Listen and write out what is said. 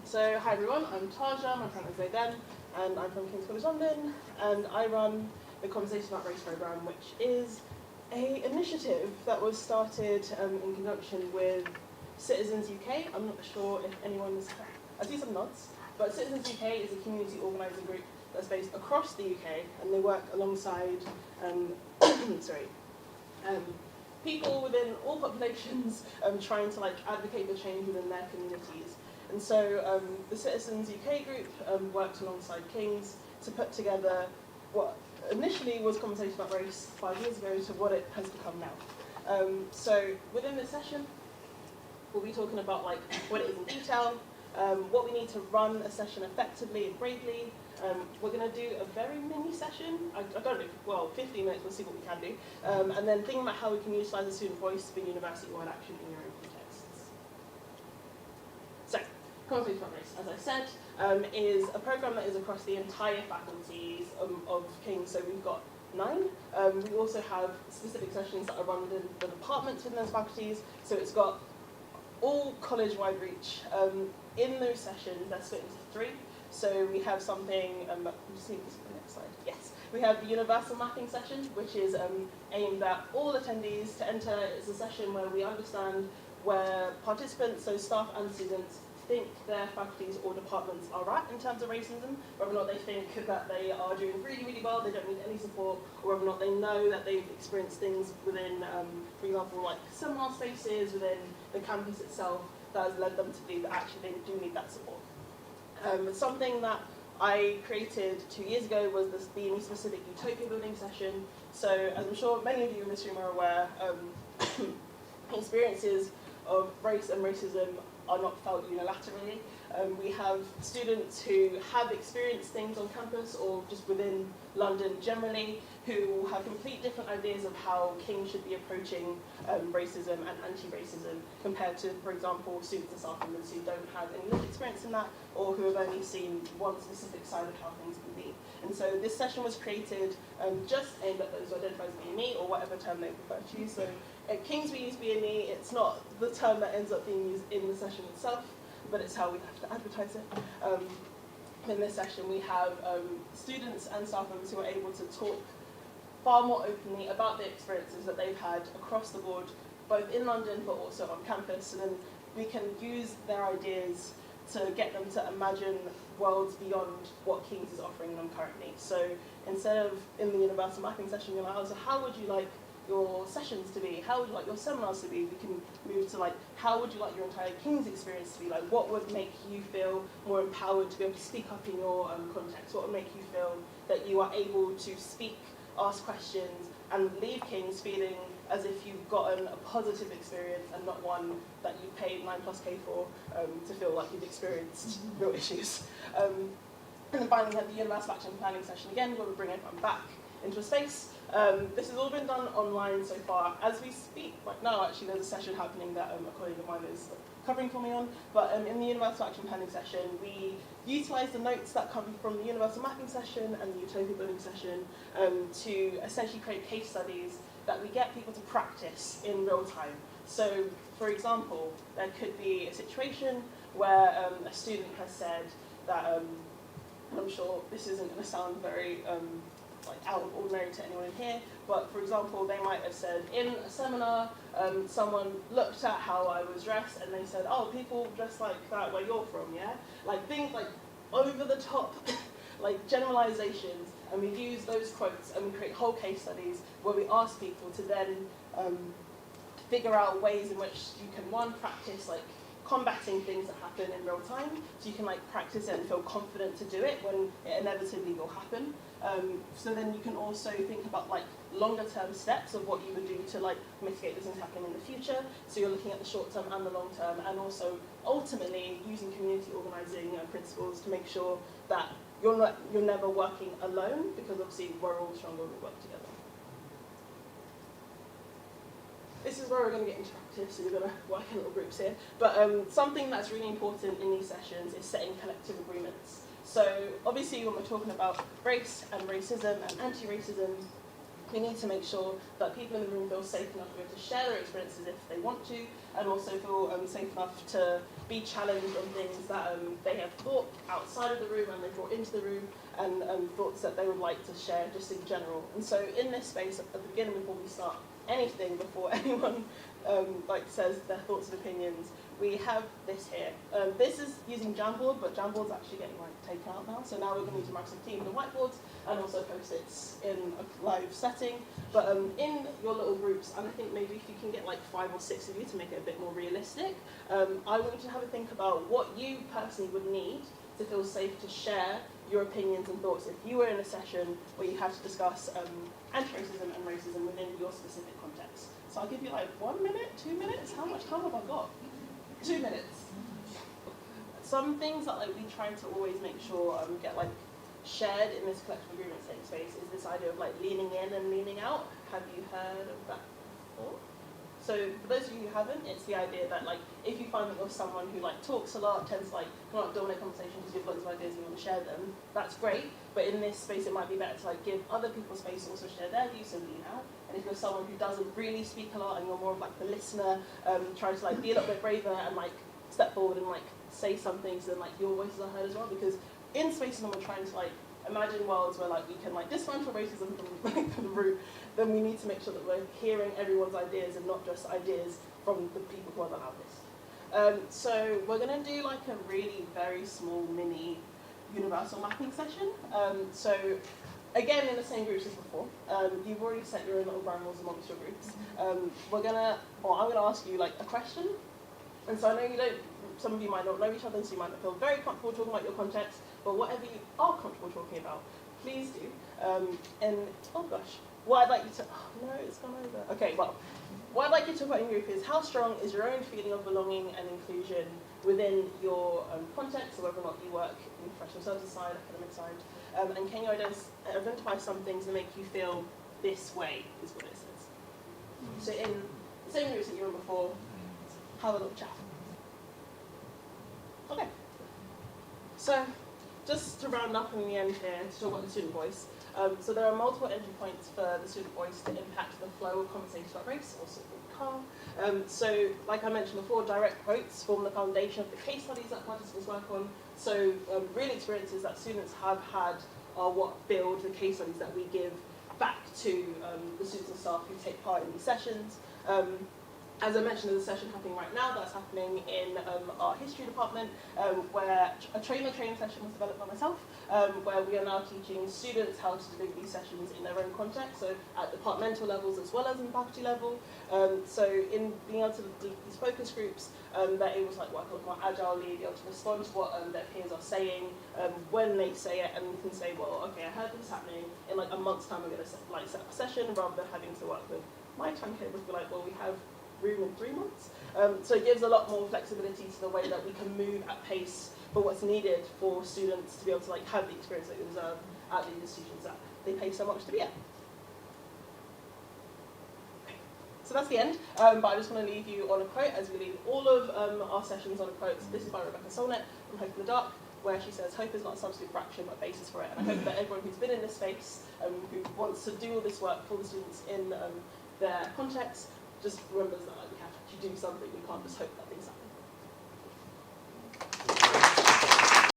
So, hi everyone, I'm Tajah, my pronouns they, them, and I'm from King's College London, and I run the Conversation About Race programme, which is an initiative that was started in conjunction with Citizens UK. I'm not sure if anyone's, I see some nods, but Citizens UK is a community organising group that's based across the UK, and they work alongside people within all populations trying to advocate for change within their communities. And so the Citizens UK group worked alongside King's to put together what initially was Conversation About Race 5 years ago to what it has become now. So within this session, we'll be talking about what it is in detail, what we need to run a session effectively and bravely. We're going to do a very mini session. I don't know, well, 15 minutes, we'll see what we can do. And then thinking about how we can utilise the student voice for university-wide action in your own contexts. So, Conversation About Race, as I said, is a programme that is across the entire faculties of King's. So we've got 9. We also have specific sessions that are run in the departments within those faculties. So it's got all college-wide reach. In those sessions, they're split into 3. So we have something, just need this for the next slide. Yes, we have the universal mapping session, which is aimed at all attendees to enter. It's a session where we understand where participants, so staff and students, think their faculties or departments are at in terms of racism, whether or not they think that they are doing really, really well, they don't need any support, or whether or not they know that they've experienced things within, for example, seminar spaces within the campus itself that has led them to believe that actually they do need that support. Something that I created 2 years ago was this BME specific utopia building session. So as I'm sure many of you in this room are aware, experiences of race and racism are not felt unilaterally. We have students who have experienced things on campus or just within London generally who have complete different ideas of how King should be approaching racism and anti-racism compared to, for example, students and staff members who don't have any lived experience in that or who have only seen one specific side of how things can be. And so this session was created just aimed at those who identify as BME or whatever term they prefer to use. So at King's we use BME, it's not the term that ends up being used in the session itself, but it's how we have to advertise it. In this session we have students and staff members who are able to talk far more openly about the experiences that they've had across the board, both in London but also on campus, and then we can use their ideas to get them to imagine worlds beyond what King's is offering them currently. So instead of in the universal mapping session, you're like, so how would you like your sessions to be? How would you like your seminars to be? We can move to how would you like your entire King's experience to be? What would make you feel more empowered to be able to speak up in your context? What would make you feel that you are able to speak, ask questions, and leave King's feeling as if you've gotten a positive experience and not one that you paid 9+K for to feel like you've experienced real issues. And then finally we have the universal action planning session again, where we bring everyone back into a space. This has all been done online so far. As we speak right now, actually, there's a session happening that a colleague of mine is covering for me on. But in the Universal Action Planning session, we utilise the notes that come from the Universal Mapping session and the Utopia Building session to essentially create case studies that we get people to practice in real time. So, for example, there could be a situation where a student has said that, and I'm sure this isn't going to sound very out of ordinary to anyone in here, but for example, they might have said in a seminar, someone looked at how I was dressed and they said, oh, people dress like that where you're from, yeah? Things over the top, generalizations, and we use those quotes and we create whole case studies where we ask people to then figure out ways in which you can, one, practice combating things that happen in real time, so you can practice it and feel confident to do it when it inevitably will happen. So then you can also think about longer term steps of what you would do to mitigate these things happening in the future. So you're looking at the short term and the long term, and also ultimately using community organising principles to make sure that you're never working alone, because obviously we're all stronger when we work together. This is where we're going to get interactive, so you're going to work in little groups here. But something that's really important in these sessions is setting collective agreements. So obviously when we're talking about race and racism and anti-racism, we need to make sure that people in the room feel safe enough to be able to share their experiences if they want to, and also feel safe enough to be challenged on things that they have thought outside of the room and they brought into the room, and thoughts that they would like to share just in general. And so in this space, at the beginning, before we start anything, before anyone says their thoughts and opinions, we have this here. This is using Jamboard, but Jamboard's actually getting taken out now. So now we're going to use Microsoft Teams and whiteboards, and also Post-its in a live setting. But in your little groups, and I think maybe if you can get 5 or 6 of you to make it a bit more realistic, I want you to have a think about what you personally would need to feel safe to share your opinions and thoughts if you were in a session where you had to discuss anti-racism and racism within your specific context. So I'll give you 1 minute, 2 minutes. How much time have I got? 2 minutes. Some things that we try to always make sure get shared in this collective agreement setting space is this idea of leaning in and leaning out. Have you heard of that before? So for those of you who haven't, it's the idea that if you find that you're someone who talks a lot, tends to come up dominate conversations because you've got loads of ideas and you want to share them, that's great. But in this space, it might be better to give other people space to also share their views, so lean out. And if you're someone who doesn't really speak a lot and you're more of the listener, try to be a little bit braver and step forward and say some things so then your voices are heard as well. Because in spaces when we're trying to imagine worlds where we can dismantle racism from the root, then we need to make sure that we're hearing everyone's ideas and not just ideas from the people who are the loudest. So we're going to do a really very small mini universal mapping session. So again, in the same groups as before, you've already set your own little ground rules amongst your groups. I'm gonna ask you a question, and so I know some of you might not know each other, so you might not feel very comfortable talking about your context, but whatever you are comfortable talking about, please do. What I'd like you to, it's gone over. Okay, well, what I'd like you to talk about in your group is how strong is your own feeling of belonging and inclusion within your context, so whether or not you work in the professional services side, academic side, and can you identify some things that make you feel this way, is what it says. So in the same groups that you were in before, have a little chat. Okay. So just to round up in the end here, to talk about the student voice. So there are multiple entry points for the student voice to impact the flow of conversation about race, also called CAR. So like I mentioned before, direct quotes form the foundation of the case studies that participants work on. So real experiences that students have had are what build the case studies that we give back to the students and staff who take part in these sessions. As I mentioned, there's a session happening right now that's happening in our history department, where a training session was developed by myself, where we are now teaching students how to deliver these sessions in their own context, so at departmental levels as well as in faculty level. So in being able to do these focus groups, they're able to work a lot more agilely, be able to respond to what their peers are saying when they say it, and we can say, well, okay, I heard this happening. In a month's time, we're going to set up a session, rather than having to work with my timetable. Be well, we have room in 3 months. So it gives a lot more flexibility to the way that we can move at pace for what's needed for students to be able to have the experience that they deserve at the institutions that they pay so much to be at. So that's the end, but I just want to leave you on a quote, as we leave all of our sessions on a quote. This is by Rebecca Solnit from Hope in the Dark, where she says, hope is not a substitute for action, but a basis for it. And I hope that everyone who's been in this space, who wants to do all this work for the students in their context, just remembers that we have to do something. We can't just hope that things happen.